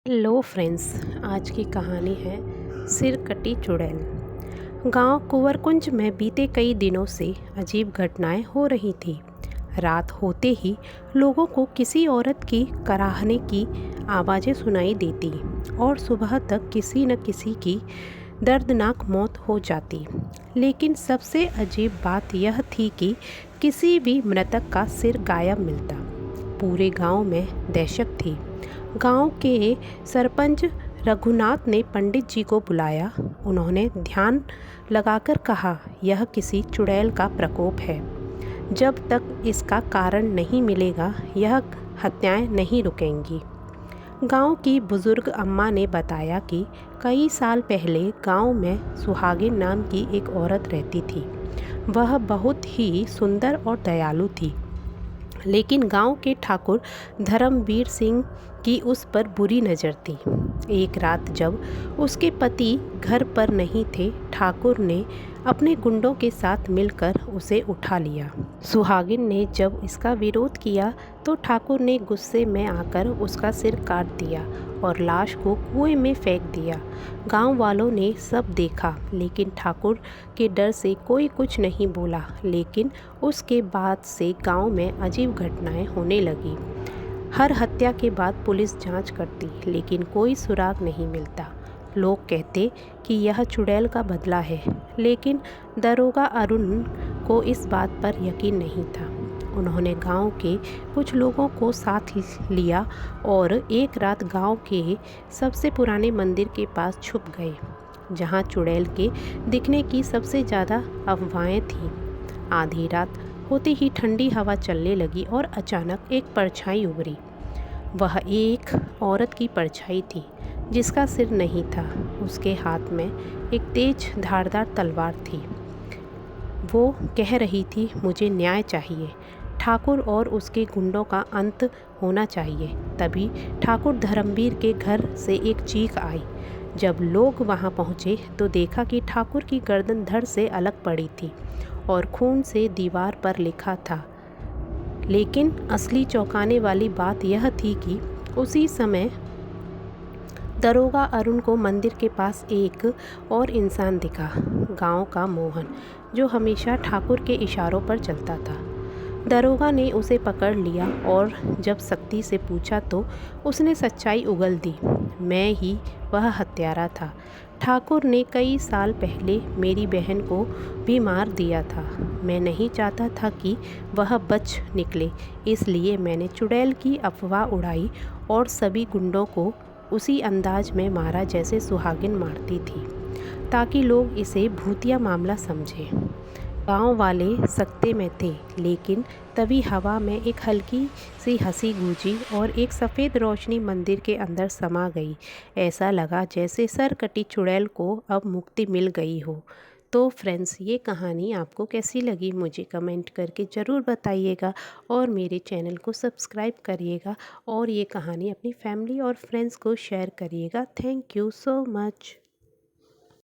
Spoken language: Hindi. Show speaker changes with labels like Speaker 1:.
Speaker 1: Hello friends. आज की कहानी है सिरकटी चुड़ैल। गांव कुंवरकुंज में बीते कई दिनों से अजीब घटनाएं हो रही थी। रात होते ही लोगों को किसी औरत की कराहने की आवाज़ें सुनाई देती और सुबह तक किसी न किसी की दर्दनाक मौत हो जाती। लेकिन सबसे अजीब बात यह थी कि किसी भी मृतक का सिर गायब मिलता। पूरे गांव में दहशत थी। गांव के सरपंच रघुनाथ ने पंडित जी को बुलाया। उन्होंने ध्यान लगाकर कहा, यह किसी चुड़ैल का प्रकोप है। जब तक इसका कारण नहीं मिलेगा यह हत्याएं नहीं रुकेंगी। गांव की बुजुर्ग अम्मा ने बताया कि कई साल पहले गांव में सुहागिन नाम की एक औरत रहती थी। वह बहुत ही सुंदर और दयालु थी, लेकिन गांव के ठाकुर धर्मवीर सिंह की उस पर बुरी नज़र थी। एक रात जब उसके पति घर पर नहीं थे, ठाकुर ने अपने गुंडों के साथ मिलकर उसे उठा लिया। सुहागिन ने जब इसका विरोध किया तो ठाकुर ने गुस्से में आकर उसका सिर काट दिया और लाश को कुएं में फेंक दिया। गांव वालों ने सब देखा, लेकिन ठाकुर के डर से कोई कुछ नहीं बोला। लेकिन उसके बाद से गांव में अजीब घटनाएं होने लगी। हर हत्या के बाद पुलिस जांच करती, लेकिन कोई सुराग नहीं मिलता। लोग कहते कि यह चुड़ैल का बदला है, लेकिन दरोगा अरुण को इस बात पर यकीन नहीं था। उन्होंने गांव के कुछ लोगों को साथ लिया और एक रात गांव के सबसे पुराने मंदिर के पास छुप गए, जहां चुड़ैल के दिखने की सबसे ज़्यादा अफवाहें थीं। आधी रात होते ही ठंडी हवा चलने लगी और अचानक एक परछाई उभरी। वह एक औरत की परछाई थी जिसका सिर नहीं था। उसके हाथ में एक तेज धारदार तलवार थी। वो कह रही थी, मुझे न्याय चाहिए। ठाकुर और उसके गुंडों का अंत होना चाहिए। तभी ठाकुर धर्मवीर के घर से एक चीख आई। जब लोग वहां पहुंचे तो देखा कि ठाकुर की गर्दन धड़ से अलग पड़ी थी और खून से दीवार पर लिखा था। लेकिन असली चौंकाने वाली बात यह थी कि उसी समय दरोगा अरुण को मंदिर के पास एक और इंसान दिखा, गांव का मोहन, जो हमेशा ठाकुर के इशारों पर चलता था। दरोगा ने उसे पकड़ लिया और जब सख्ती से पूछा तो उसने सच्चाई उगल दी। मैं ही वह हत्यारा था। ठाकुर ने कई साल पहले मेरी बहन को भी मार दिया था। मैं नहीं चाहता था कि वह बच निकले, इसलिए मैंने चुड़ैल की अफवाह उड़ाई और सभी गुंडों को उसी अंदाज में मारा जैसे सुहागिन मारती थी, ताकि लोग इसे भूतिया मामला समझें। गांव वाले सकते में थे, लेकिन तभी हवा में एक हल्की सी हंसी गूंजी और एक सफ़ेद रोशनी मंदिर के अंदर समा गई। ऐसा लगा जैसे सरकटी चुड़ैल को अब मुक्ति मिल गई हो। तो फ्रेंड्स, ये कहानी आपको कैसी लगी मुझे कमेंट करके ज़रूर बताइएगा और मेरे चैनल को सब्सक्राइब करिएगा और ये कहानी अपनी फैमिली और फ्रेंड्स को शेयर करिएगा। Thank you so much.